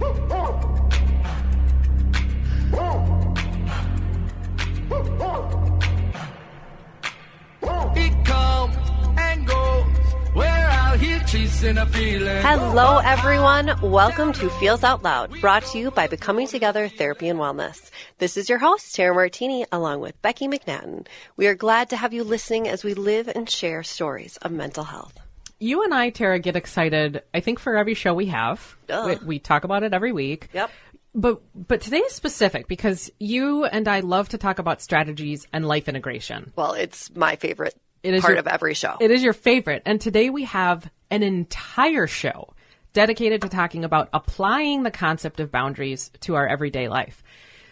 It comes and goes. We're out here chasing a feeling. Hello, everyone. Welcome to Feels Out Loud, brought to you by Becoming Together Therapy and Wellness. This is your host, Tara Martini, along with Becky McNattin. We are glad to have you listening as we live and share stories of mental health. You and I, Tara, get excited, I think, for every show we have. We talk about it every week. Yep. But today is specific because you and I love to talk about strategies and life integration. Well, it's my favorite part of every show. It is your favorite. And today we have an entire show dedicated to talking about applying the concept of boundaries to our everyday life.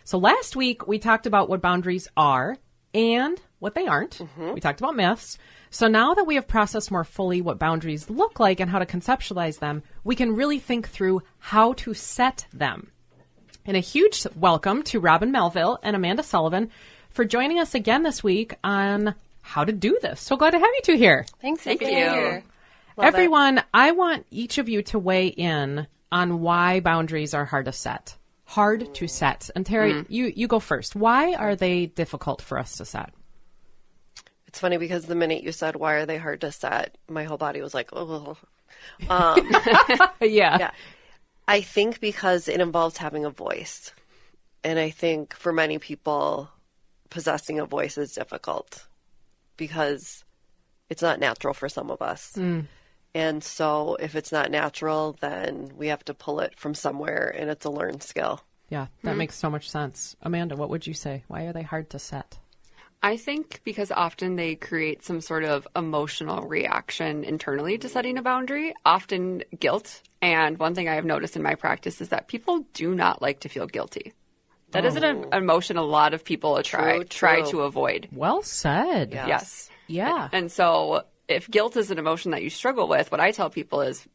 So last week we talked about what boundaries are and what they aren't. Mm-hmm. We talked about myths. So now that we have processed more fully what boundaries look like and how to conceptualize them, we can really think through how to set them. And a huge welcome to Robin Melville and Amanda Sullivan for joining us again this week on how to do this. So glad to have you two here. Thanks. Thank you. Everyone, I want each of you to weigh in on why boundaries are hard to set. Hard to set. And Terry, you go first. Why are they difficult for us to set? It's funny because the minute you said, why are they hard to set, my whole body was like, oh. Yeah. I think because it involves having a voice. And I think for many people, possessing a voice is difficult because it's not natural for some of us. And so if it's not natural, then we have to pull it from somewhere, and it's a learned skill. Yeah, that makes so much sense. Amanda, what would you say? Why are they hard to set? I think because often they create some sort of emotional reaction internally to setting a boundary, often guilt. And one thing I have noticed in my practice is that people do not like to feel guilty. That is an emotion a lot of people try to avoid. Well said. Yes. Yeah. And so if guilt is an emotion that you struggle with, what I tell people is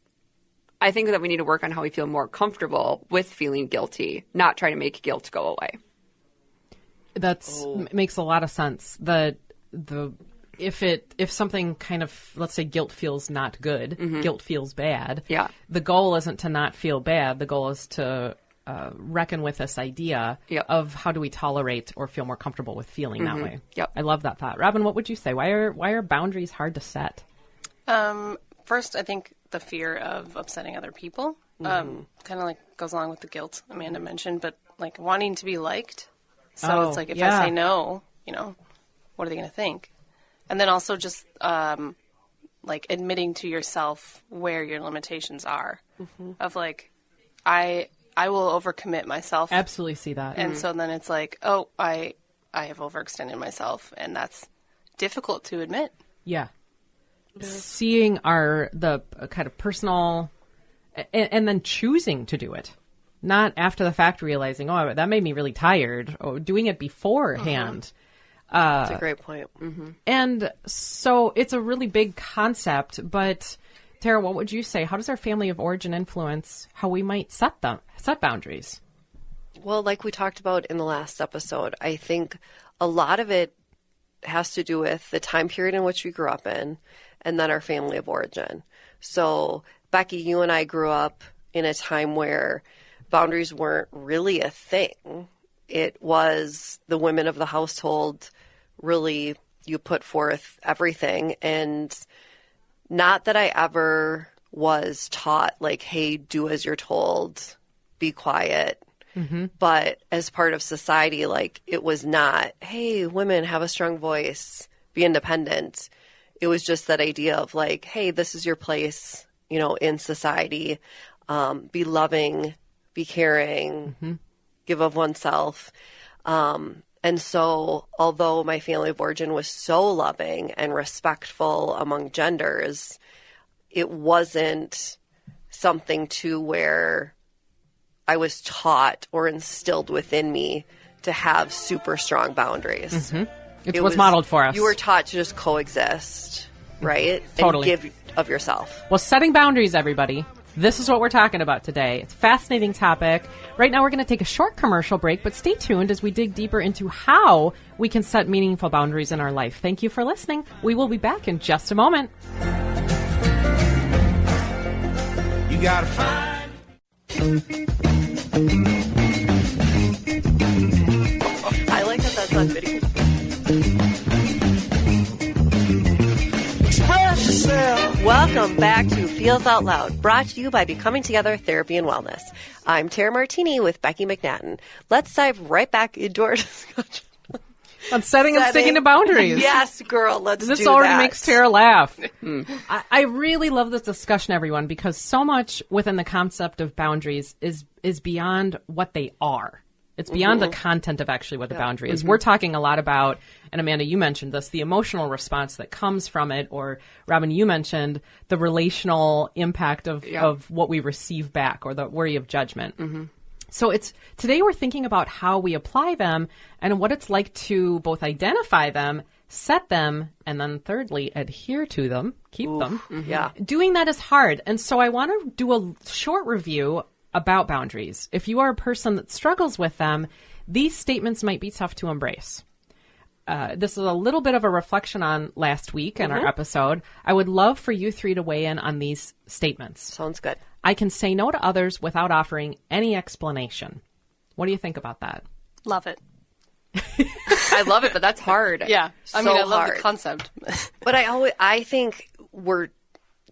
I think that we need to work on how we feel more comfortable with feeling guilty, not try to make guilt go away. That's makes a lot of sense. If something kind of, let's say guilt feels not good, guilt feels bad. Yeah. The goal isn't to not feel bad. The goal is to reckon with this idea of how do we tolerate or feel more comfortable with feeling that way. Yep. I love that thought. Robin, what would you say? Why are boundaries hard to set? First, I think the fear of upsetting other people kind of like goes along with the guilt Amanda mentioned, but like wanting to be liked. So it's like if I say no, what are they going to think? And then also just like admitting to yourself where your limitations are of like, I will overcommit myself. Absolutely see that. And so then it's like, oh, I have overextended myself, and that's difficult to admit. Yeah. Seeing the kind of personal and then choosing to do it. Not after the fact realizing, oh, that made me really tired, or doing it beforehand. That's a great point. And so it's a really big concept, but Tara, what would you say? How does our family of origin influence how we might set boundaries? Well, like we talked about in the last episode, I think a lot of it has to do with the time period in which we grew up in, and then our family of origin. So, Becky, you and I grew up in a time where boundaries weren't really a thing. It was the women of the household, really, you put forth everything. And not that I ever was taught, like, hey, do as you're told, be quiet. But as part of society, like, it was not, hey, women have a strong voice, be independent. It was just that idea of like, hey, this is your place, in society. Be loving, be caring, give of oneself. And so although my family of origin was so loving and respectful among genders, it wasn't something to where I was taught or instilled within me to have super strong boundaries. It's what's modeled for us. You were taught to just coexist, right? Totally. And give of yourself. Well, setting boundaries, everybody. This is what we're talking about today. It's a fascinating topic. Right now, we're going to take a short commercial break, but stay tuned as we dig deeper into how we can set meaningful boundaries in our life. Thank you for listening. We will be back in just a moment. You gotta find I like that that's on video. Welcome back to Feels Out Loud, brought to you by Becoming Together Therapy and Wellness. I'm Tara Martini with Becky McNattin. Let's dive right back into our discussion. On setting and sticking to boundaries. Yes, girl, let's do that. This already makes Tara laugh. I really love this discussion, everyone, because so much within the concept of boundaries is beyond what they are. It's beyond the content of actually what the boundary is. We're talking a lot about, and Amanda, you mentioned this, the emotional response that comes from it, or Robin, you mentioned the relational impact of what we receive back, or the worry of judgment. So today we're thinking about how we apply them and what it's like to both identify them, set them, and then thirdly, adhere to them, keep them. Yeah. Doing that is hard. And so I want to do a short review about boundaries. If you are a person that struggles with them, these statements might be tough to embrace. This is a little bit of a reflection on last week in our episode. I would love for you three to weigh in on these statements. Sounds good. I can say no to others without offering any explanation. What do you think about that? Love it. I love it, but that's hard. Yeah. I mean, So I love hard. the concept. But I think we're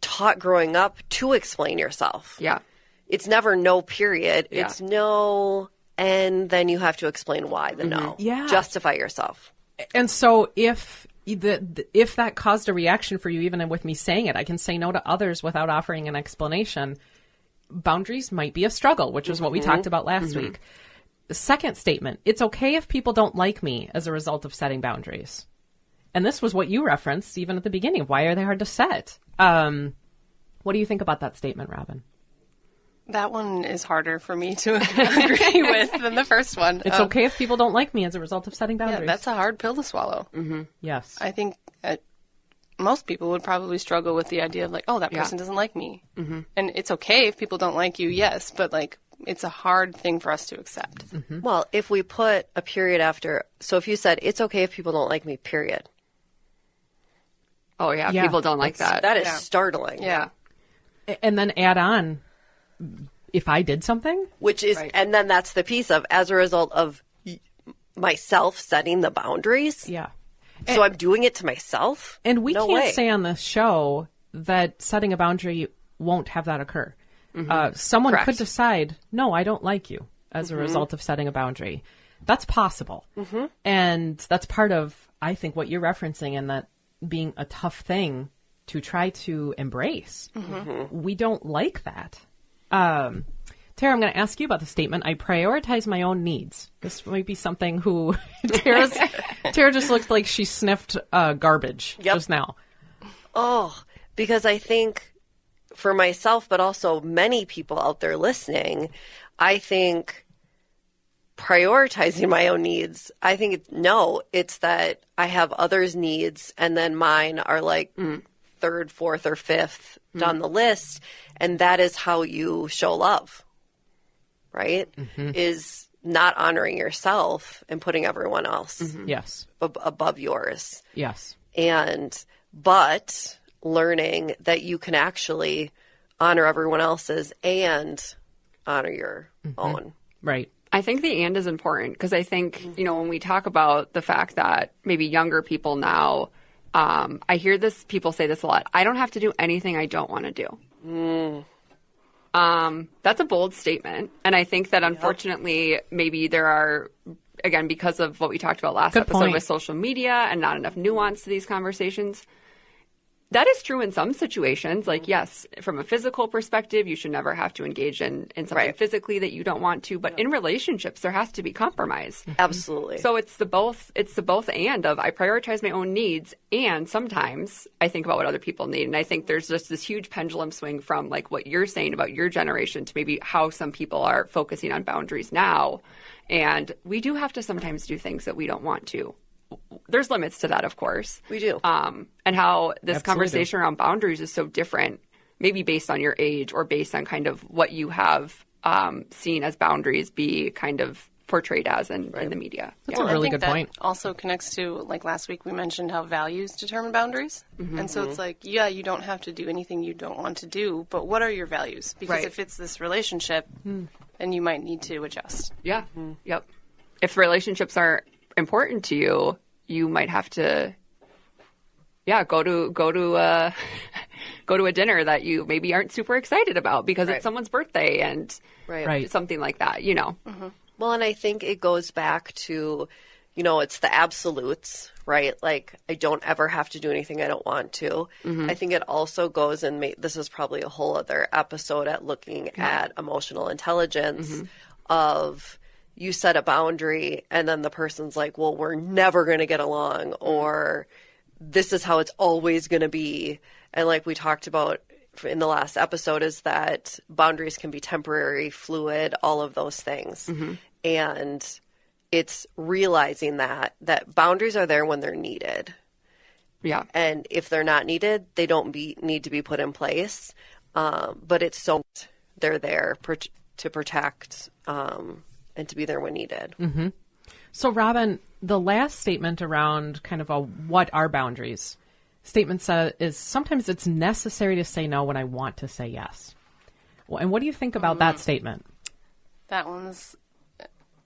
taught growing up to explain yourself. Yeah. It's never no, period. Yeah. It's no, and then you have to explain why the no. Yeah. Justify yourself. And so if that caused a reaction for you, even with me saying it, I can say no to others without offering an explanation. Boundaries might be a struggle, which is what we talked about last week. The second statement, it's okay if people don't like me as a result of setting boundaries. And this was what you referenced even at the beginning. Why are they hard to set? What do you think about that statement, Robin? That one is harder for me to agree with than the first one. It's okay if people don't like me as a result of setting boundaries. Yeah, that's a hard pill to swallow. Yes. I think most people would probably struggle with the idea of like, oh, that person doesn't like me. And it's okay if people don't like you, yes, but like it's a hard thing for us to accept. Well, if we put a period after, so if you said, it's okay if people don't like me, period. Oh, yeah. Yeah. People don't like that. That is startling. Yeah. And then add on, if I did something? Which is, and then that's the piece of, as a result of myself setting the boundaries. Yeah. So I'm doing it to myself? And we No can't way. say on this show that setting a boundary won't have that occur. Someone Correct. could decide, no, I don't like you as a result of setting a boundary. That's possible. And that's part of, I think, what you're referencing, and that being a tough thing to try to embrace. We don't like that. Tara, I'm going to ask you about the statement, I prioritize my own needs. This might be something who Tara just looked like she sniffed garbage just now. Oh, because I think for myself, but also many people out there listening, I think prioritizing my own needs, I think it's that I have others' needs and then mine are like third, fourth, or fifth down the list. And that is how you show love, right? Is not honoring yourself and putting everyone else Yes. above yours. Yes. But learning that you can actually honor everyone else's and honor your own. Right. I think the and is important because I think, when we talk about the fact that maybe younger people now, I hear people say this a lot. I don't have to do anything I don't want to do. That's a bold statement. And I think that unfortunately, maybe there are, again, because of what we talked about last Good episode point. with social media and not enough nuance to these conversations. That is true in some situations. Like, yes, from a physical perspective, you should never have to engage in something physically that you don't want to. But in relationships, there has to be compromise. Absolutely. So it's the both and of I prioritize my own needs, and sometimes I think about what other people need. And I think there's just this huge pendulum swing from like what you're saying about your generation to maybe how some people are focusing on boundaries now. And we do have to sometimes do things that we don't want to. There's limits to that, of course. We do. And how this Absolutely. conversation around boundaries is so different, maybe based on your age or based on kind of what you have seen as boundaries be kind of portrayed as in the media. That's a really I think good that point. also connects to, like last week we mentioned how values determine boundaries. And so it's like, yeah, you don't have to do anything you don't want to do, but what are your values? Because Right. if it's this relationship, and you might need to adjust. Yeah. Yep. If relationships are important to you, you might have to, go to a dinner that you maybe aren't super excited about because it's someone's birthday and something like that, Well, and I think it goes back to, it's the absolutes, right? Like, I don't ever have to do anything I don't want to. I think it also goes and this is probably a whole other episode at looking at emotional intelligence of you set a boundary and then the person's like, well, we're never going to get along, or this is how it's always going to be. And like we talked about in the last episode, is that boundaries can be temporary, fluid, all of those things. And it's realizing that boundaries are there when they're needed. Yeah. And if they're not needed, they don't need to be put in place. But it's so they're there to protect and to be there when needed. So, Robin, the last statement around kind of what are boundaries statement is sometimes it's necessary to say no when I want to say yes. And what do you think about that statement? That one's...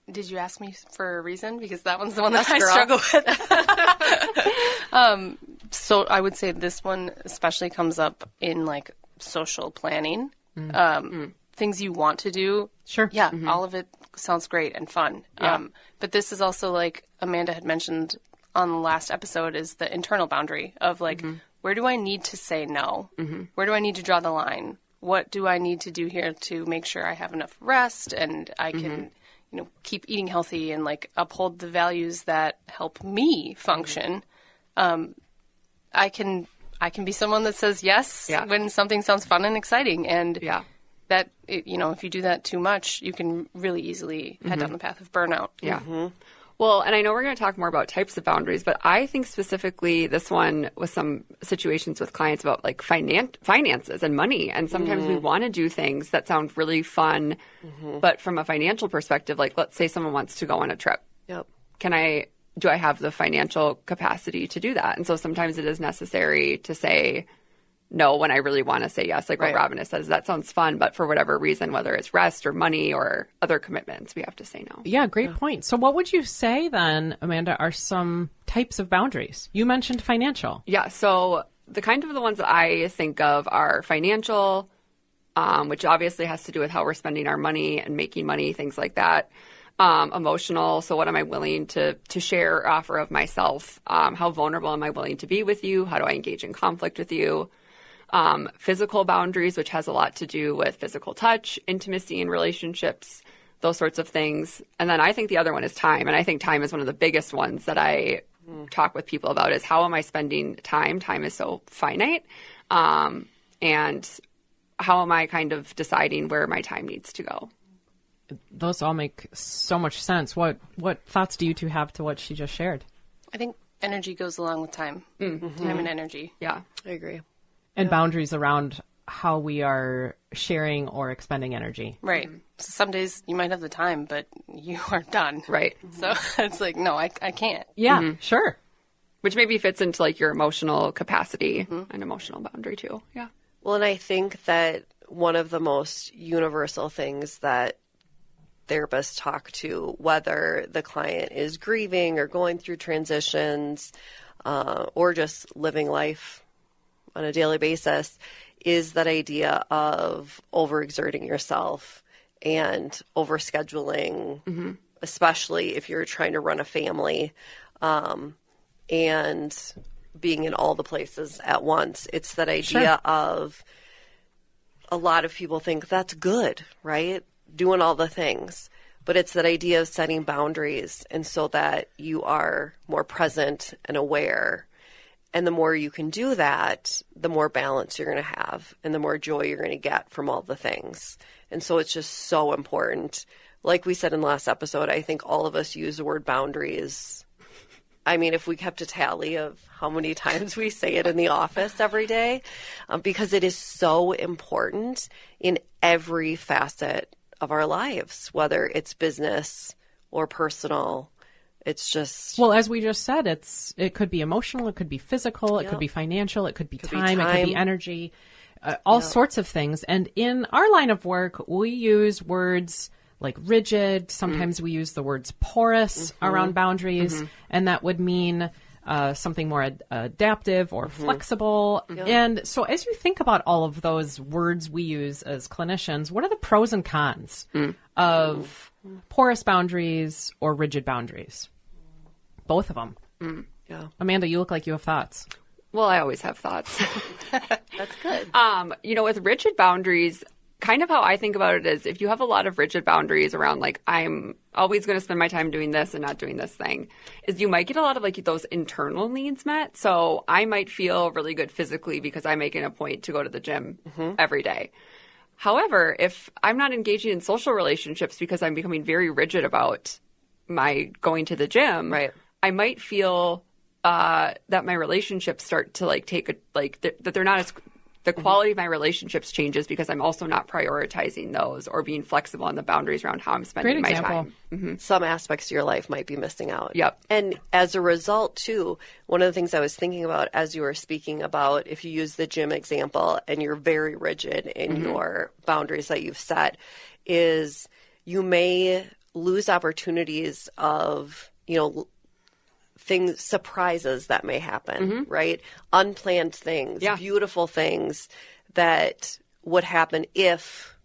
Did you ask me for a reason? Because that one's the one that I struggle with. So I would say this one especially comes up in like social planning. Things you want to do. Sure. Yeah, all of it sounds great and fun. Yeah. But this is also, like Amanda had mentioned on the last episode, is the internal boundary of like, where do I need to say no? Where do I need to draw the line? What do I need to do here to make sure I have enough rest and I can, keep eating healthy and like uphold the values that help me function? I can be someone that says yes when something sounds fun and exciting, and that if you do that too much, you can really easily head down the path of burnout. Well, and I know we're going to talk more about types of boundaries, but I think specifically this one with some situations with clients about like finances and money. And sometimes we want to do things that sound really fun, but from a financial perspective, like let's say someone wants to go on a trip. Yep. Do I have the financial capacity to do that? And so sometimes it is necessary to say no when I really want to say yes. Like what Robin says, that sounds fun, but for whatever reason, whether it's rest or money or other commitments, we have to say no. Yeah, great point. So what would you say then, Amanda, are some types of boundaries? You mentioned financial. Yeah, so the ones that I think of are financial, which obviously has to do with how we're spending our money and making money, things like that. Emotional, so what am I willing to share or offer of myself? How vulnerable am I willing to be with you? How do I engage in conflict with you? Physical boundaries, which has a lot to do with physical touch, intimacy in relationships, those sorts of things. And then I think the other one is time. And I think time is one of the biggest ones that I talk with people about, is how am I spending time? Time is so finite. And how am I kind of deciding where my time needs to go? Those all make so much sense. What thoughts do you two have to what she just shared? I think energy goes along with time. Time and energy. Yeah, I agree. And boundaries around how we are sharing or expending energy. Right. So some days you might have the time, but you are done. right. So it's like, no, I can't. Yeah, sure. Which maybe fits into like your emotional capacity and emotional boundary too. Yeah. Well, and I think that one of the most universal things that therapists talk to, whether the client is grieving or going through transitions or just living life on a daily basis, is that idea of overexerting yourself and overscheduling, especially if you're trying to run a family, and being in all the places at once. It's that idea of, a lot of people think that's good, right? Doing all the things. But it's that idea of setting boundaries, and so that you are more present and aware. And the more you can do that, the more balance you're going to have and the more joy you're going to get from all the things. And so it's just so important. Like we said in the last episode, I think all of us use the word boundaries. I mean, if we kept a tally of how many times we say it in the office every day, because it is so important in every facet of our lives, whether it's business or personal. It's just... Well, as we just said, it could be emotional, it could be physical, it could be financial, it could be time, it could be energy, all sorts of things. And in our line of work, we use words like rigid. Sometimes we use the words porous around boundaries, and that would mean something more adaptive or flexible. And so as you think about all of those words we use as clinicians, what are the pros and cons of porous boundaries or rigid boundaries? Both of them. Yeah. Amanda, you look like you have thoughts. Well, I always have thoughts. That's good. With rigid boundaries, kind of how I think about it is if you have a lot of rigid boundaries around like I'm always going to spend my time doing this and not doing this thing, is you might get a lot of like those internal needs met. So I might feel really good physically because I'm making a point to go to the gym every day. However, if I'm not engaging in social relationships because I'm becoming very rigid about my going to the gym, Right. I might feel that my relationships start to like take that they're not as the quality of my relationships changes because I'm also not prioritizing those or being flexible on the boundaries around how I'm spending my time. Some aspects of your life might be missing out. Yep. And as a result, too, one of the things I was thinking about as you were speaking about, if you use the gym example and you're very rigid in your boundaries that you've set, is you may lose opportunities of, things, surprises that may happen, right? Unplanned things, beautiful things that would happen if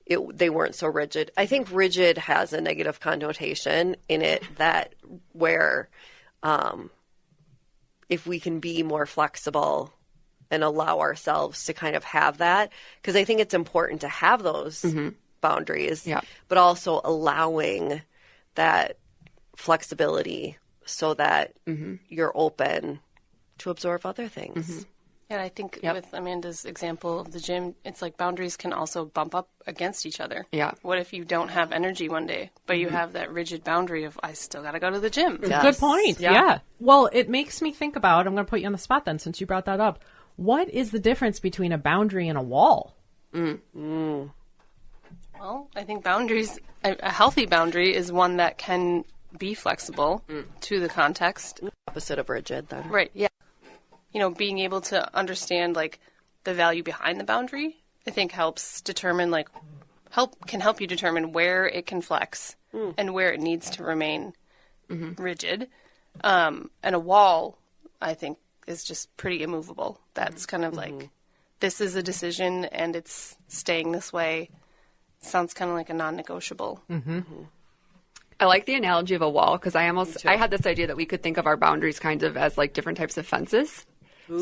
they weren't so rigid. I think rigid has a negative connotation in it that where if we can be more flexible and allow ourselves to kind of have that, because I think it's important to have those boundaries, but also allowing that flexibility so that you're open to absorb other things. And I think with Amanda's example of the gym, it's like boundaries can also bump up against each other. Yeah. What if you don't have energy one day, but you have that rigid boundary of, I still got to go to the gym? Yes. Good point. Yeah. Well, it makes me think about, I'm going to put you on the spot then since you brought that up. What is the difference between a boundary and a wall? Well, I think boundaries, a healthy boundary is one that can be flexible to the context. Opposite of rigid, then. Right, yeah. Being able to understand, like, the value behind the boundary, I think helps determine, like, can help you determine where it can flex and where it needs to remain rigid. And a wall, I think, is just pretty immovable. That's kind of like, this is a decision and it's staying this way. Sounds kind of like a non-negotiable. I like the analogy of a wall because I had this idea that we could think of our boundaries kind of as like different types of fences.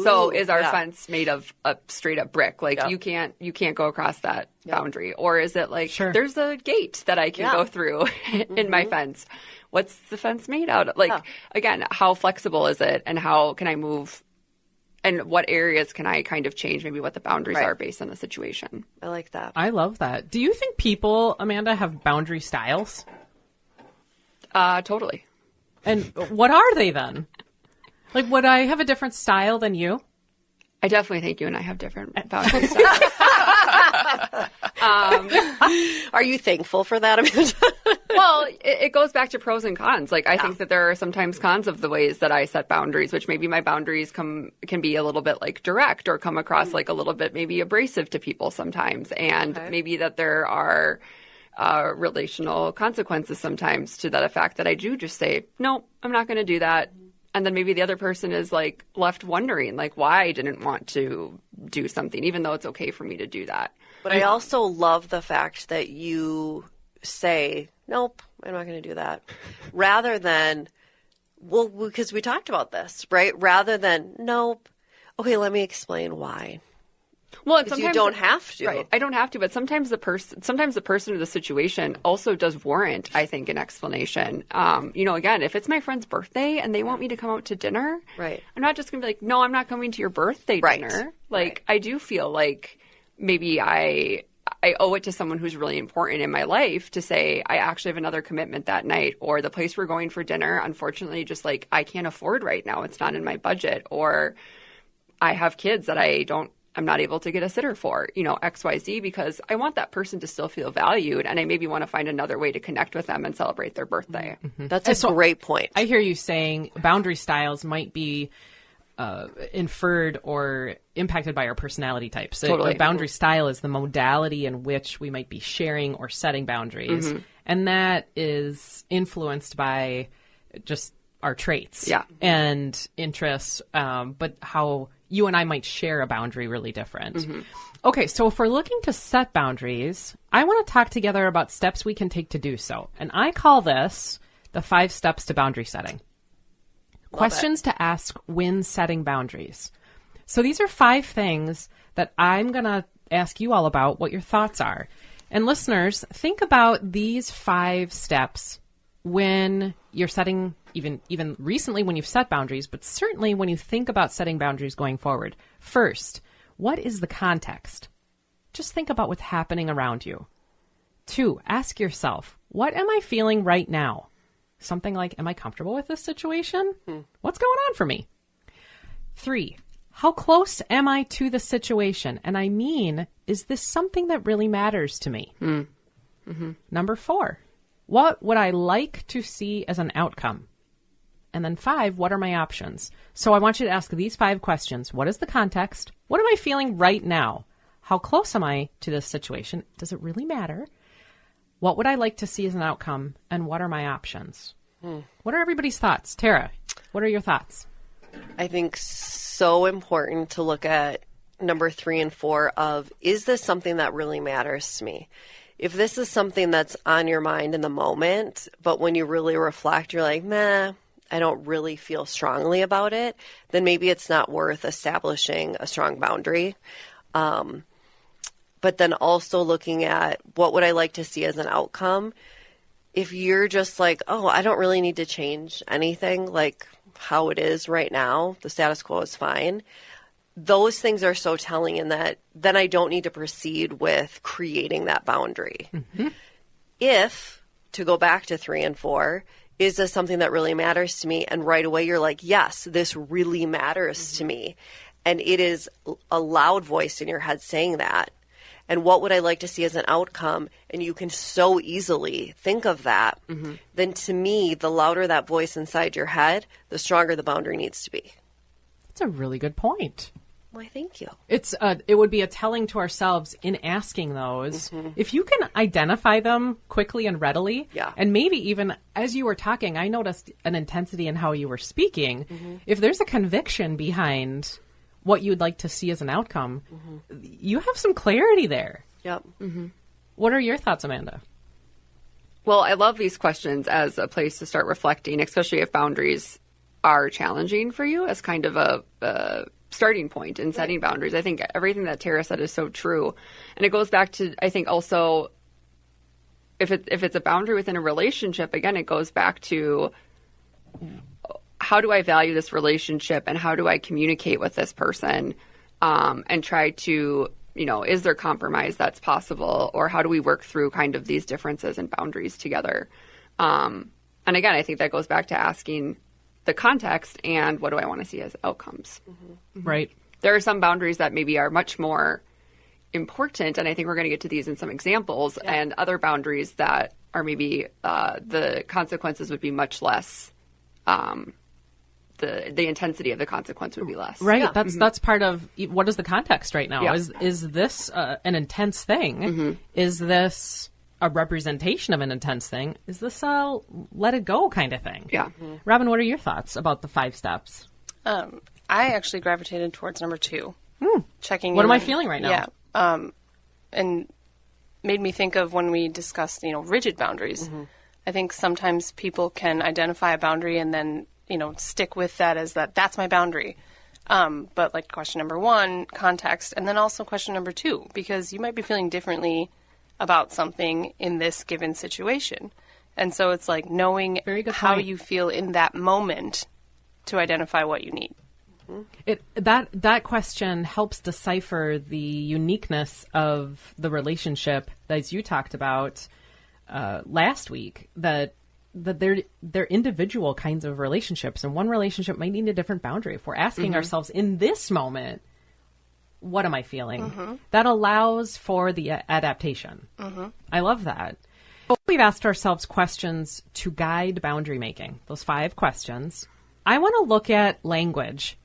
So is our fence made of a straight up brick? Like you can't go across that boundary, or is it like there's a gate that I can go through in my fence? What's the fence made out of? Like again, how flexible is it, and how can I move? And what areas can I kind of change? Maybe what the boundaries are based on the situation. I like that. I love that. Do you think people, Amanda, have boundary styles? Totally. And what are they then? Like, would I have a different style than you? I definitely think you and I have different boundaries. Are you thankful for that, Amanda? Well, it goes back to pros and cons. Like, I think that there are sometimes cons of the ways that I set boundaries, which maybe my boundaries can be a little bit like direct or come across like a little bit maybe abrasive to people sometimes. And maybe that there are relational consequences sometimes to that effect that I do just say, no, I'm not going to do that. And then maybe the other person is like left wondering like why I didn't want to do something, even though it's okay for me to do that. But I also love the fact that you say, nope, I'm not going to do that. Rather than, well, because we talked about this, right? Rather than, nope, okay, let me explain why. Well, Because you don't have to. Right. I don't have to, but sometimes the person or the situation also does warrant, I think, an explanation. Again, if it's my friend's birthday and they want me to come out to dinner, Right. I'm not just going to be like, no, I'm not coming to your birthday dinner. Like, I do feel like maybe I owe it to someone who's really important in my life to say, I actually have another commitment that night, or the place we're going for dinner, unfortunately, just like, I can't afford right now. It's not in my budget. Or I have kids that I'm not able to get a sitter for, XYZ, because I want that person to still feel valued, and I maybe want to find another way to connect with them and celebrate their birthday. That's a great point. I hear you saying boundary styles might be inferred or impacted by our personality types. Totally. A boundary style is the modality in which we might be sharing or setting boundaries. And that is influenced by just our traits and interests, but how you and I might share a boundary really different. Okay, so if we're looking to set boundaries, I want to talk together about steps we can take to do so. And I call this the 5 steps to boundary setting. Questions to ask when setting boundaries. So these are 5 things that I'm going to ask you all about what your thoughts are. And listeners, think about these 5 steps when you're setting, even recently when you've set boundaries, but certainly when you think about setting boundaries going forward. First, what is the context? Just think about what's happening around you. 2, ask yourself, what am I feeling right now? Something like, am I comfortable with this situation? What's going on for me? 3, how close am I to the situation? And I mean, is this something that really matters to me? Number 4, what would I like to see as an outcome? And then 5, what are my options? So I want you to ask these 5 questions. What is the context? What am I feeling right now? How close am I to this situation? Does it really matter? What would I like to see as an outcome? And what are my options? What are everybody's thoughts? Tara, what are your thoughts? I think so important to look at number 3 and 4 of, is this something that really matters to me? If this is something that's on your mind in the moment, but when you really reflect, you're like, meh, I don't really feel strongly about it, then maybe it's not worth establishing a strong boundary. But then also looking at what would I like to see as an outcome. If you're just like, oh, I don't really need to change anything, like how it is right now, the status quo is fine. Those things are so telling in that then I don't need to proceed with creating that boundary. If, to go back to 3 and 4, is this something that really matters to me? And right away you're like, yes, this really matters to me. And it is a loud voice in your head saying that. And what would I like to see as an outcome? And you can so easily think of that. Then to me, the louder that voice inside your head, the stronger the boundary needs to be. That's a really good point. Why, thank you. It would be a telling to ourselves in asking those. If you can identify them quickly and readily, and maybe even as you were talking, I noticed an intensity in how you were speaking. If there's a conviction behind what you'd like to see as an outcome, you have some clarity there. Yep. What are your thoughts, Amanda? Well, I love these questions as a place to start reflecting, especially if boundaries are challenging for you, as kind of a starting point in setting boundaries. I think everything that Tara said is so true. And it goes back to, I think also, if it's a boundary within a relationship, again, it goes back to, how do I value this relationship and how do I communicate with this person, and try to, is there compromise that's possible, or how do we work through kind of these differences and boundaries together? And again, I think that goes back to asking the context and what do I want to see as outcomes. Right. There are some boundaries that maybe are much more important, and I think we're going to get to these in some examples, and other boundaries that are maybe the consequences would be much less. The intensity of the consequence would be less. Right. That's part of what is the context right now? Is this an intense thing? Is this a representation of an intense thing? Is this a let it go kind of thing? Yeah. Robin, what are your thoughts about the 5 steps? I actually gravitated towards number 2. Checking What in am I on- feeling right now? Yeah. And made me think of when we discussed, rigid boundaries. I think sometimes people can identify a boundary and then, stick with that as that's my boundary. But like question number 1, context, and then also question number 2, because you might be feeling differently about something in this given situation. And so it's like knowing how you feel in that moment to identify what you need. That question helps decipher the uniqueness of the relationship, as you talked about last week, that they're individual kinds of relationships, and one relationship might need a different boundary. If we're asking ourselves in this moment, what am I feeling? That allows for the adaptation. I love that. We've asked ourselves questions to guide boundary making, those 5 questions. I want to look at language.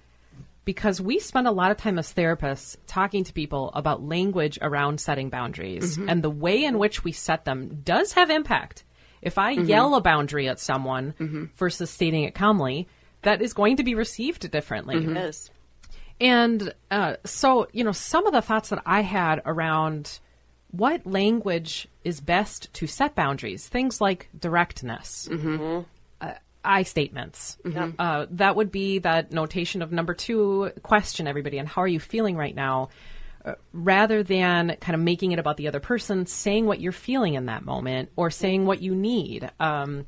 because we spend a lot of time as therapists talking to people about language around setting boundaries, and the way in which we set them does have impact. If I yell a boundary at someone versus stating it calmly, that is going to be received differently. Yes. And so, some of the thoughts that I had around what language is best to set boundaries, things like directness, I statements. That would be that notation of number 2, question everybody, and how are you feeling right now? Rather than kind of making it about the other person, saying what you're feeling in that moment or saying what you need. And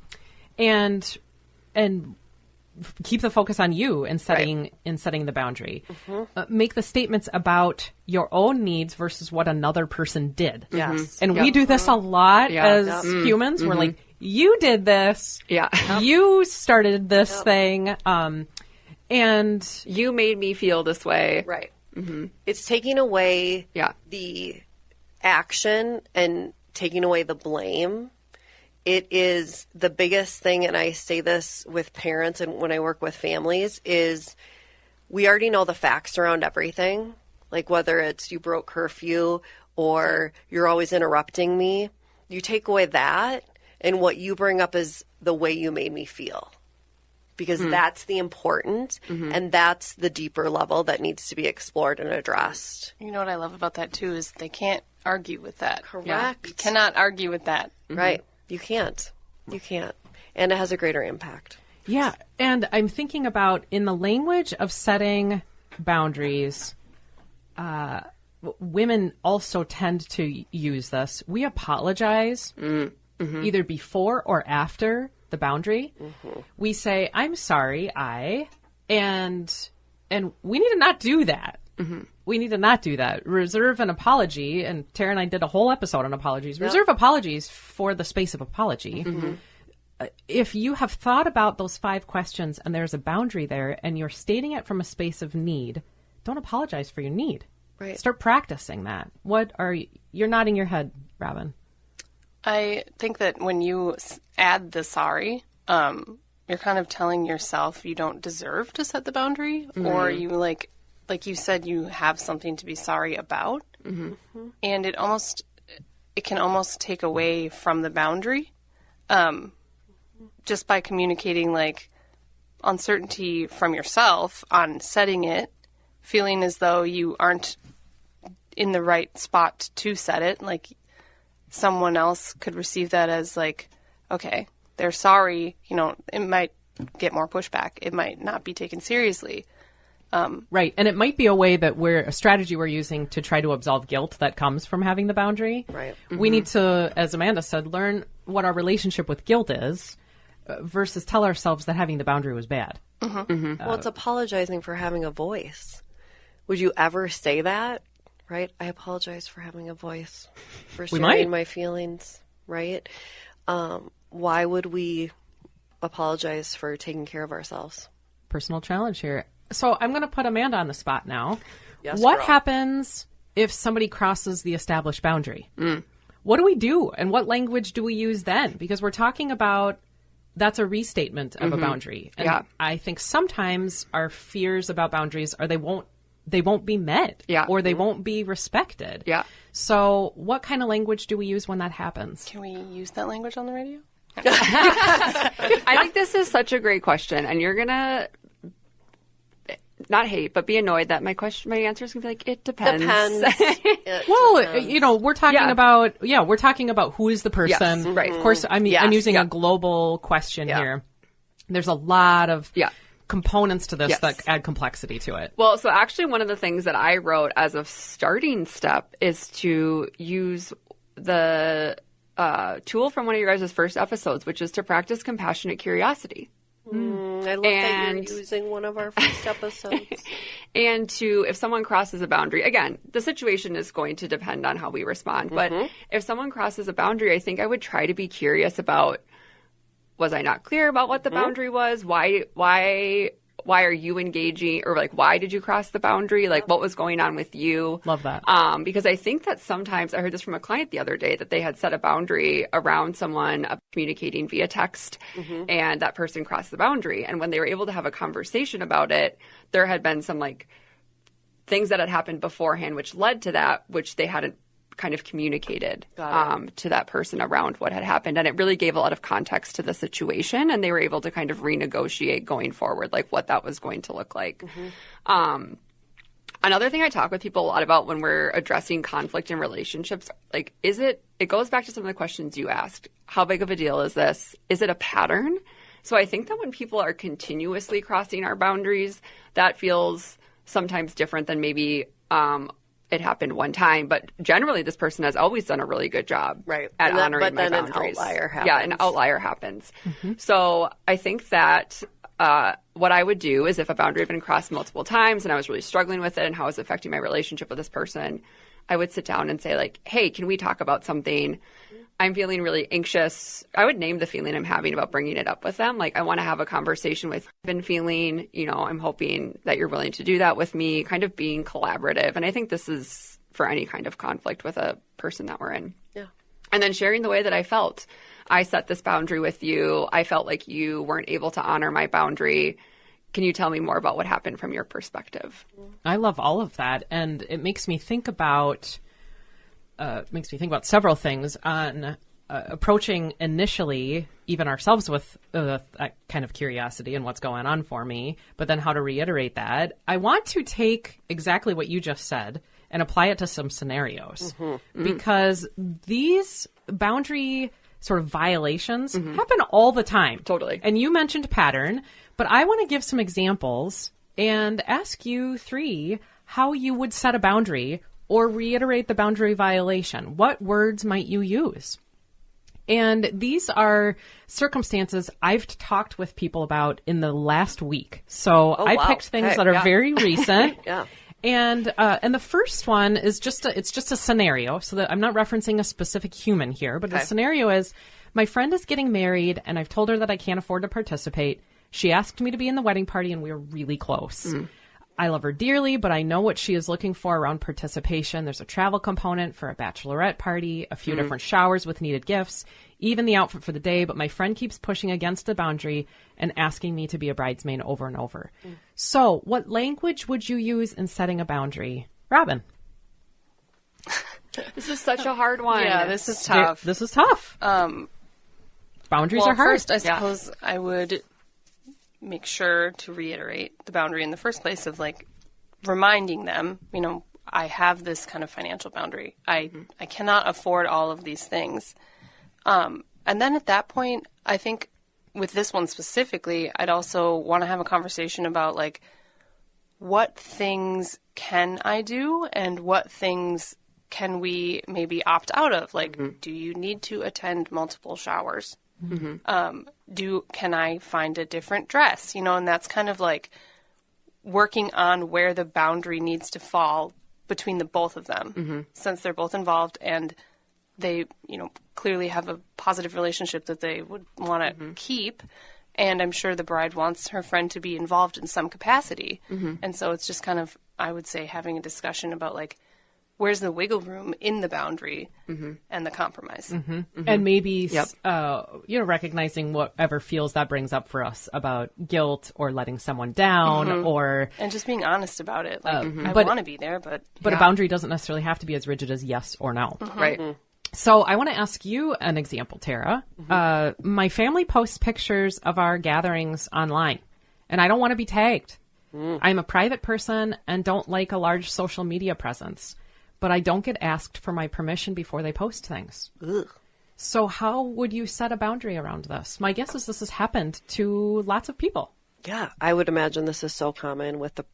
keep the focus on you in setting the boundary. Make the statements about your own needs versus what another person did. Yes. And we do this a lot as humans. We're like, you did this. Yeah. You started this thing. And You made me feel this way. Right. It's taking away Yeah. the action and taking away the blame. It is the biggest thing, and I say this with parents and when I work with families, is we already know the facts around everything. Like whether it's you broke curfew or you're always interrupting me. You take away that, and what you bring up is the way you made me feel. Because that's the important, and that's the deeper level that needs to be explored and addressed. You know what I love about that too is they can't argue with that. Correct. You cannot argue with that. Right. You can't. You can't. And it has a greater impact. yeah, and I'm thinking about in the language of setting boundaries, women also tend to use this. We apologize either before or after the boundary. We say, I'm sorry, and we need to not do that. We need to not do that. Reserve an apology, and Tara and I did a whole episode on apologies. Reserve apologies for the space of apology. If you have thought about those 5 questions and there's a boundary there and you're stating it from a space of need, don't apologize for your need. Right. Start practicing that. You're nodding your head, Robin. I think that when you add the sorry, you're kind of telling yourself you don't deserve to set the boundary, or you like you said, you have something to be sorry about, and it can almost take away from the boundary, just by communicating like uncertainty from yourself on setting it, feeling as though you aren't in the right spot to set it, like someone else could receive that as like, okay, they're sorry, it might get more pushback. It might not be taken seriously. Right. And it might be a strategy we're using to try to absolve guilt that comes from having the boundary. Right. We need to, as Amanda said, learn what our relationship with guilt is versus tell ourselves that having the boundary was bad. Well, it's apologizing for having a voice. Would you ever say that? Right? I apologize for having a voice, for sharing my feelings, right? Why would we apologize for taking care of ourselves? Personal challenge here. So I'm going to put Amanda on the spot now. Yes, what girl. happens if somebody crosses the established boundary? What do we do? And what language do we use then? Because we're talking about that's a restatement of a boundary. And I think sometimes our fears about boundaries are they won't be met or they won't be respected. Yeah. So what kind of language do we use when that happens? Can we use that language on the radio? I think this is such a great question, and you're gonna not hate, but be annoyed that my answer is gonna be like, it depends. We're talking about who is the person. Yes, right. Of course, I'm using a global question here. There's a lot of components to this that add complexity to it. Well, so actually one of the things that I wrote as a starting step is to use the tool from one of your guys' first episodes, which is to practice compassionate curiosity. I love that you're using one of our first episodes. And if someone crosses a boundary, again, the situation is going to depend on how we respond. But if someone crosses a boundary, I think I would try to be curious about, was I not clear about what the boundary was? Why why are you engaging, or like, why did you cross the boundary? Like, what was going on with you? Love that. Because I think that sometimes, I heard this from a client the other day, that they had set a boundary around someone of communicating via text, and that person crossed the boundary. And when they were able to have a conversation about it, there had been some like things that had happened beforehand which led to that, which they hadn't kind of communicated to that person around what had happened. And it really gave a lot of context to the situation, and they were able to kind of renegotiate going forward, like what that was going to look like. Another thing I talk with people a lot about when we're addressing conflict in relationships, like, it goes back to some of the questions you asked. How big of a deal is this? Is it a pattern? So I think that when people are continuously crossing our boundaries, that feels sometimes different than maybe it happened one time, but generally this person has always done a really good job at honoring my boundaries. But then an outlier happens. Yeah, an outlier happens. So I think that what I would do is, if a boundary had been crossed multiple times and I was really struggling with it and how it was affecting my relationship with this person, I would sit down and say, like, hey, can we talk about something? I'm feeling really anxious. I would name the feeling I'm having about bringing it up with them. Like, I want to have a conversation with, I've been feeling, I'm hoping that you're willing to do that with me, kind of being collaborative. And I think this is for any kind of conflict with a person that we're in. Yeah. And then sharing the way that I felt. I set this boundary with you. I felt like you weren't able to honor my boundary. Can you tell me more about what happened from your perspective? I love all of that. And it makes me think about several things on approaching initially even ourselves with that kind of curiosity and what's going on for me, but then how to reiterate that. I want to take exactly what you just said and apply it to some scenarios, because these boundary sort of violations happen all the time. Totally. And you mentioned pattern, but I want to give some examples and ask you three how you would set a boundary or reiterate the boundary violation. What words might you use? And these are circumstances I've talked with people about in the last week. So I picked things that are very recent. And the first one is just a scenario, so that I'm not referencing a specific human here, but the scenario is, my friend is getting married and I've told her that I can't afford to participate. She asked me to be in the wedding party and we were really close. I love her dearly, but I know what she is looking for around participation. There's a travel component for a bachelorette party, a few different showers with needed gifts, even the outfit for the day. But my friend keeps pushing against the boundary and asking me to be a bridesmaid over and over. So what language would you use in setting a boundary? Robin? This is such a hard one. Yeah, this is tough. This is tough. Boundaries are hard. First, I suppose I would make sure to reiterate the boundary in the first place of, like, reminding them, I have this kind of financial boundary. I cannot afford all of these things. And then at that point, I think with this one specifically, I'd also want to have a conversation about, like, what things can I do and what things can we maybe opt out of? Like, do you need to attend multiple showers? Can I find a different dress? And that's kind of like working on where the boundary needs to fall between the both of them, since they're both involved and they, clearly have a positive relationship that they would want to keep. And I'm sure the bride wants her friend to be involved in some capacity. And so it's just kind of, I would say, having a discussion about, like, where's the wiggle room in the boundary and the compromise. And maybe, recognizing whatever feels that brings up for us about guilt or letting someone down or... And just being honest about it. Like, I want to be there, but... But a boundary doesn't necessarily have to be as rigid as yes or no. Right. So I want to ask you an example, Tara. My family posts pictures of our gatherings online, and I don't want to be tagged. I'm a private person and don't like a large social media presence, but I don't get asked for my permission before they post things. So how would you set a boundary around this? My guess is this has happened to lots of people. Yeah, I would imagine this is so common with the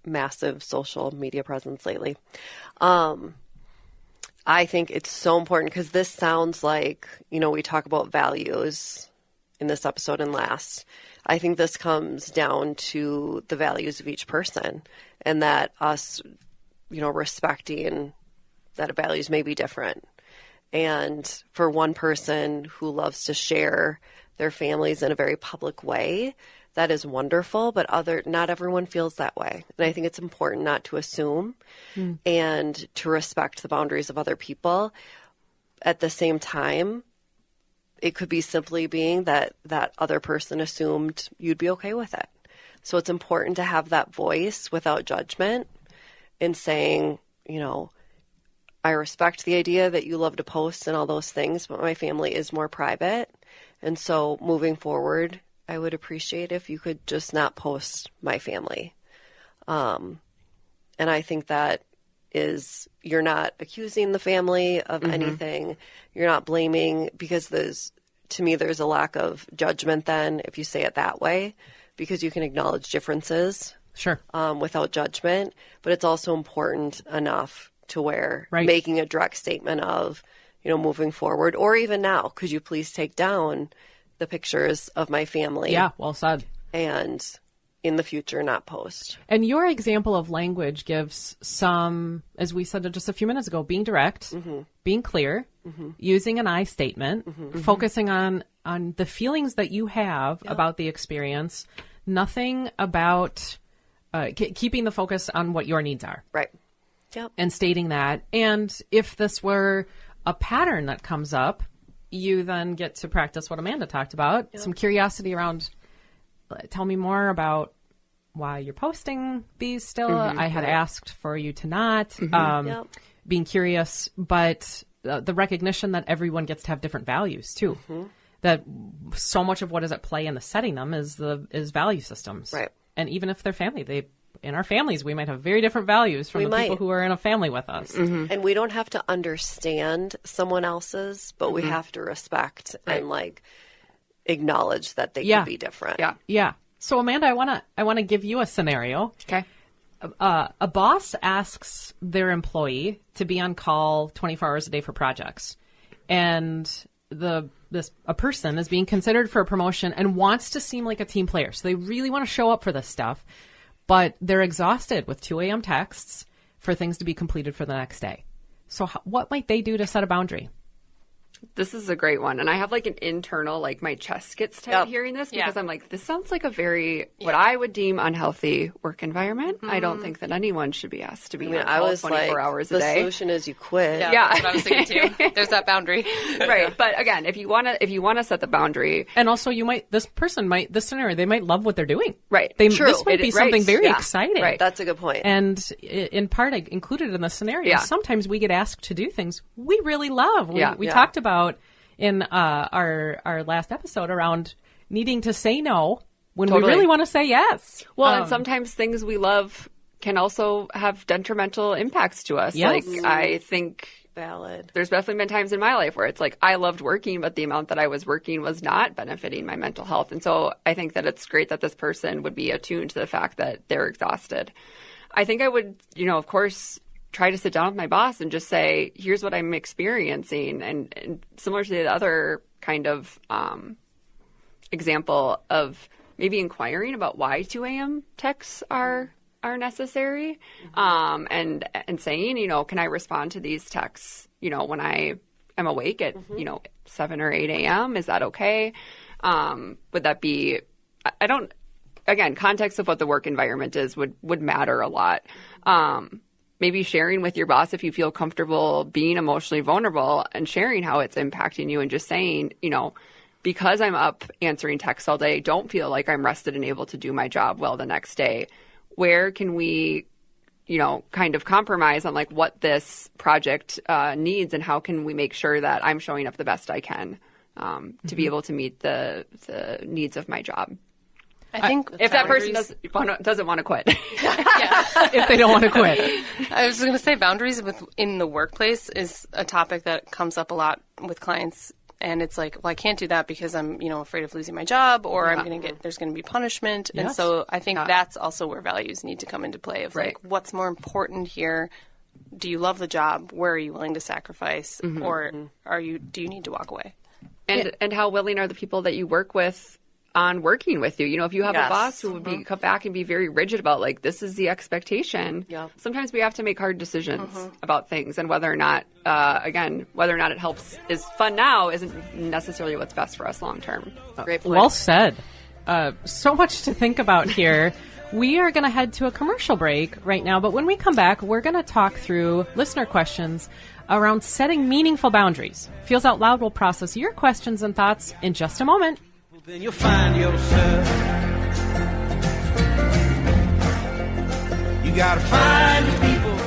massive social media presence lately. I think it's so important because this sounds like, we talk about values in this episode and last. I think this comes down to the values of each person, and that us, respecting that values may be different. And for one person who loves to share their families in a very public way, that is wonderful, but not everyone feels that way. And I think it's important not to assume and to respect the boundaries of other people. At the same time, it could be simply being that that other person assumed you'd be okay with it. So it's important to have that voice without judgment in saying, you know, I respect the idea that you love to post and all those things, but my family is more private. And so moving forward, I would appreciate if you could just not post my family. And I think that is, you're not accusing the family of anything. You're not blaming, because to me, there's a lack of judgment then if you say it that way, because you can acknowledge differences Sure. Without judgment. But it's also important enough to where making a direct statement of, you know, moving forward, or even now, could you please take down the pictures of my family? Yeah, well said. And in the future, not post. And your example of language gives some, as we said just a few minutes ago, being direct, being clear, using an I statement, focusing on the feelings that you have about the experience, nothing about keeping the focus on what your needs are. Right. Yep. And stating that. And if this were a pattern that comes up, you then get to practice what Amanda talked about, some curiosity around, tell me more about why you're posting these still. I had asked for you to not. Being curious, but the recognition that everyone gets to have different values too. That so much of what is at play in the setting them is value systems. Right. And even if they're family, in our families, we might have very different values from people who are in a family with us. And we don't have to understand someone else's, but we have to respect and like acknowledge that they could be different. Yeah. So Amanda, I want to give you a scenario. Okay. A boss asks their employee to be on call 24 hours a day for projects, and a person is being considered for a promotion and wants to seem like a team player. So they really want to show up for this stuff, but they're exhausted with 2 a.m. texts for things to be completed for the next day. So what might they do to set a boundary? This is a great one. And I have like an internal, like my chest gets tight hearing this because I'm like, this sounds like a very, what I would deem unhealthy work environment. I don't think that anyone should be asked to be on call 24 hours a day. The solution is you quit. Yeah, that's what I was thinking too. There's that boundary. Right. But again, if you want to set the boundary. And also this scenario, they might love what they're doing. Right. This might be something very exciting. Right. That's a good point. And in part, I included in the scenario, sometimes we get asked to do things we really love. We talked about in our last episode around needing to say no when we really want to say yes. Well, and sometimes things we love can also have detrimental impacts to us. Yes. Like I think valid. There's definitely been times in my life where it's like I loved working, but the amount that I was working was not benefiting my mental health. And so I think that it's great that this person would be attuned to the fact that they're exhausted. I think I would, of course, try to sit down with my boss and just say, here's what I'm experiencing. And similar to the other kind of example of maybe inquiring about why 2 a.m. texts are necessary, and saying, can I respond to these texts, when I am awake at, 7 or 8 a.m.? Is that okay? Would that be, again, context of what the work environment is would matter a lot. Maybe sharing with your boss if you feel comfortable being emotionally vulnerable and sharing how it's impacting you and just saying, because I'm up answering texts all day, don't feel like I'm rested and able to do my job well the next day. Where can we, kind of compromise on like what this project needs and how can we make sure that I'm showing up the best I can to be able to meet the needs of my job? I think if that person doesn't want to quit. If they don't want to quit. I was going to say boundaries in the workplace is a topic that comes up a lot with clients. And it's like, well, I can't do that because I'm, afraid of losing my job or there's going to be punishment. Yes. And so I think that's also where values need to come into play of like, what's more important here? Do you love the job? Where are you willing to sacrifice? Or do you need to walk away? And how willing are the people that you work with on working with you? If you have a boss who would come back and be very rigid about like, this is the expectation. Yeah. Sometimes we have to make hard decisions about things, and whether or not it helps is fun now isn't necessarily what's best for us long term. Great point. Well said. So much to think about here. We are going to head to a commercial break right now, but when we come back, we're going to talk through listener questions around setting meaningful boundaries. Feels Out Loud will process your questions and thoughts in just a moment. Then you'll find yourself. You gotta find the people.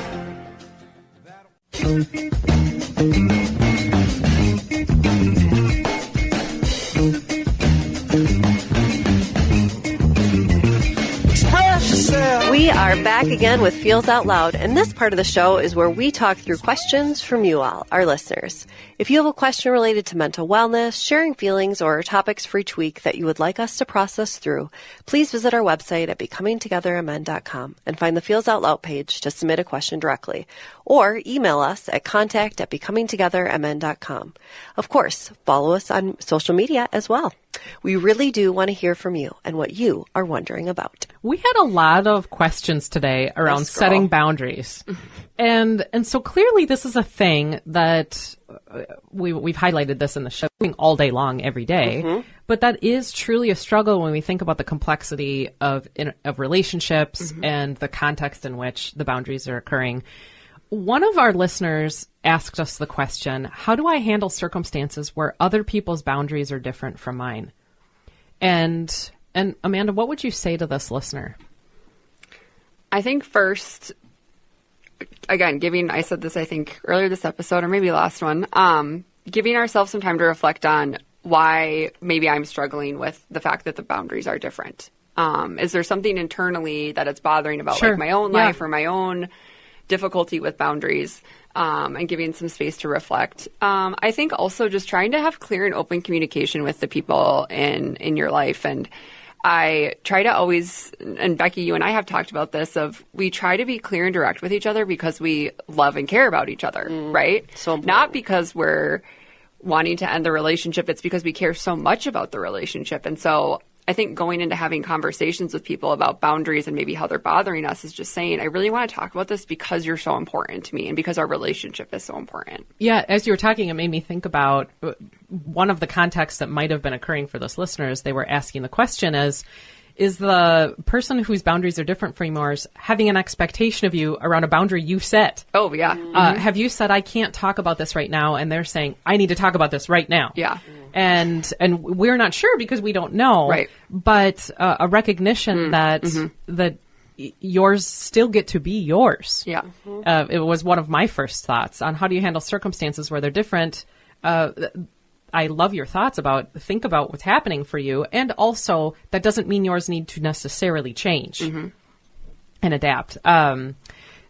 We are back again with Feels Out Loud, and this part of the show is where we talk through questions from you all, our listeners. If you have a question related to mental wellness, sharing feelings, or topics for each week that you would like us to process through, please visit our website at becomingtogethermn.com and find the Feels Out Loud page to submit a question directly, or email us at contact@becomingtogethermn.com. Of course, follow us on social media as well. We really do want to hear from you and what you are wondering about. We had a lot of questions today around setting boundaries. And so clearly this is a thing that we've highlighted this in the show all day long, every day. But that is truly a struggle when we think about the complexity of relationships and the context in which the boundaries are occurring. One of our listeners asked us the question, how do I handle circumstances where other people's boundaries are different from mine? And Amanda, what would you say to this listener? I think first, again, I said this, I think, earlier this episode or maybe last one, giving ourselves some time to reflect on why maybe I'm struggling with the fact that the boundaries are different. Is there something internally that it's bothering about like my own life or my own difficulty with boundaries, and giving some space to reflect. I think also just trying to have clear and open communication with the people in your life. And I try to always, and Becky, you and I have talked about this, we try to be clear and direct with each other because we love and care about each other, right? So not because we're wanting to end the relationship. It's because we care so much about the relationship. And so I think going into having conversations with people about boundaries and maybe how they're bothering us is just saying, I really want to talk about this because you're so important to me and because our relationship is so important. Yeah, as you were talking, it made me think about one of the contexts that might have been occurring for those listeners. They were asking the question is the person whose boundaries are different from yours having an expectation of you around a boundary you set? Oh, yeah. Have you said, I can't talk about this right now? And they're saying, I need to talk about this right now. Yeah. And we're not sure because we don't know. Right. But a recognition that yours still get to be yours. Yeah. It was one of my first thoughts on how do you handle circumstances where they're different. I love your thoughts think about what's happening for you. And also that doesn't mean yours need to necessarily change and adapt.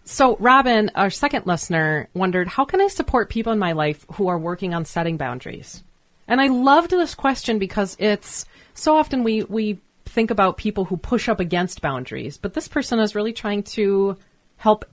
So Robin, our second listener, wondered, how can I support people in my life who are working on setting boundaries? And I loved this question because it's so often we think about people who push up against boundaries, but this person is really trying to help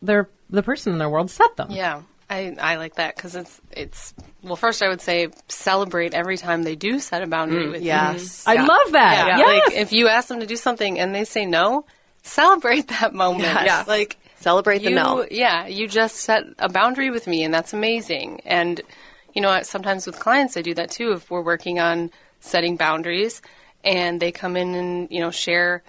the person in their world set them. Yeah, I like that because it's well, first I would say celebrate every time they do set a boundary with you. Yes. I love that. Yeah. Yes. Like if you ask them to do something and they say no, celebrate that moment. Yes. Like Celebrate the no. Yeah, you just set a boundary with me and that's amazing. And you know, sometimes with clients, I do that too. If we're working on setting boundaries and they come in and, you know, share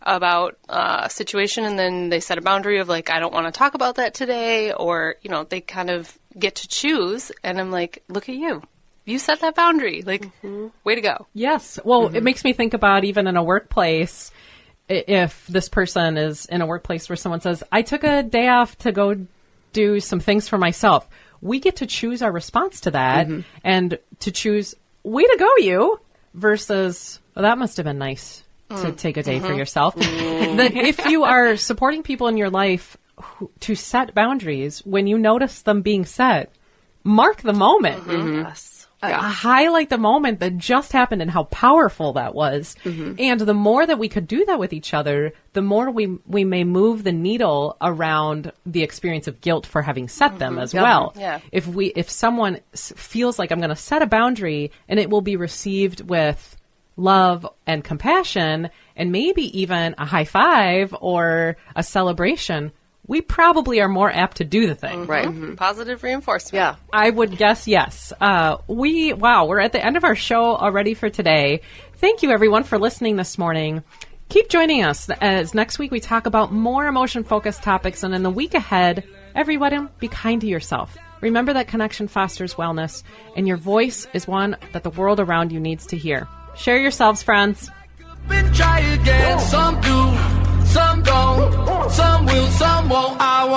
about a situation and then they set a boundary of like, I don't want to talk about that today, or, you know, they kind of get to choose. And I'm like, look at you. You set that boundary. Like, way to go. Yes. Well, it makes me think about even in a workplace, if this person is in a workplace where someone says, I took a day off to go do some things for myself. We get to choose our response to that and to choose, way to go, you, versus, well, that must have been nice to take a day for yourself. That if you are supporting people in your life to set boundaries, when you notice them being set, mark the moment. Yes. Highlight the moment that just happened and how powerful that was. And the more that we could do that with each other, the more we may move the needle around the experience of guilt for having set them as well. Yeah. If someone feels like I'm going to set a boundary and it will be received with love and compassion and maybe even a high five or a celebration, we probably are more apt to do the thing. Right. Positive reinforcement. Yeah. I would guess yes. We're at the end of our show already for today. Thank you, everyone, for listening this morning. Keep joining us as next week we talk about more emotion-focused topics. And in the week ahead, everyone, be kind to yourself. Remember that connection fosters wellness, and your voice is one that the world around you needs to hear. Share yourselves, friends. And try again. Some do, some don't. Some will, some won't. I want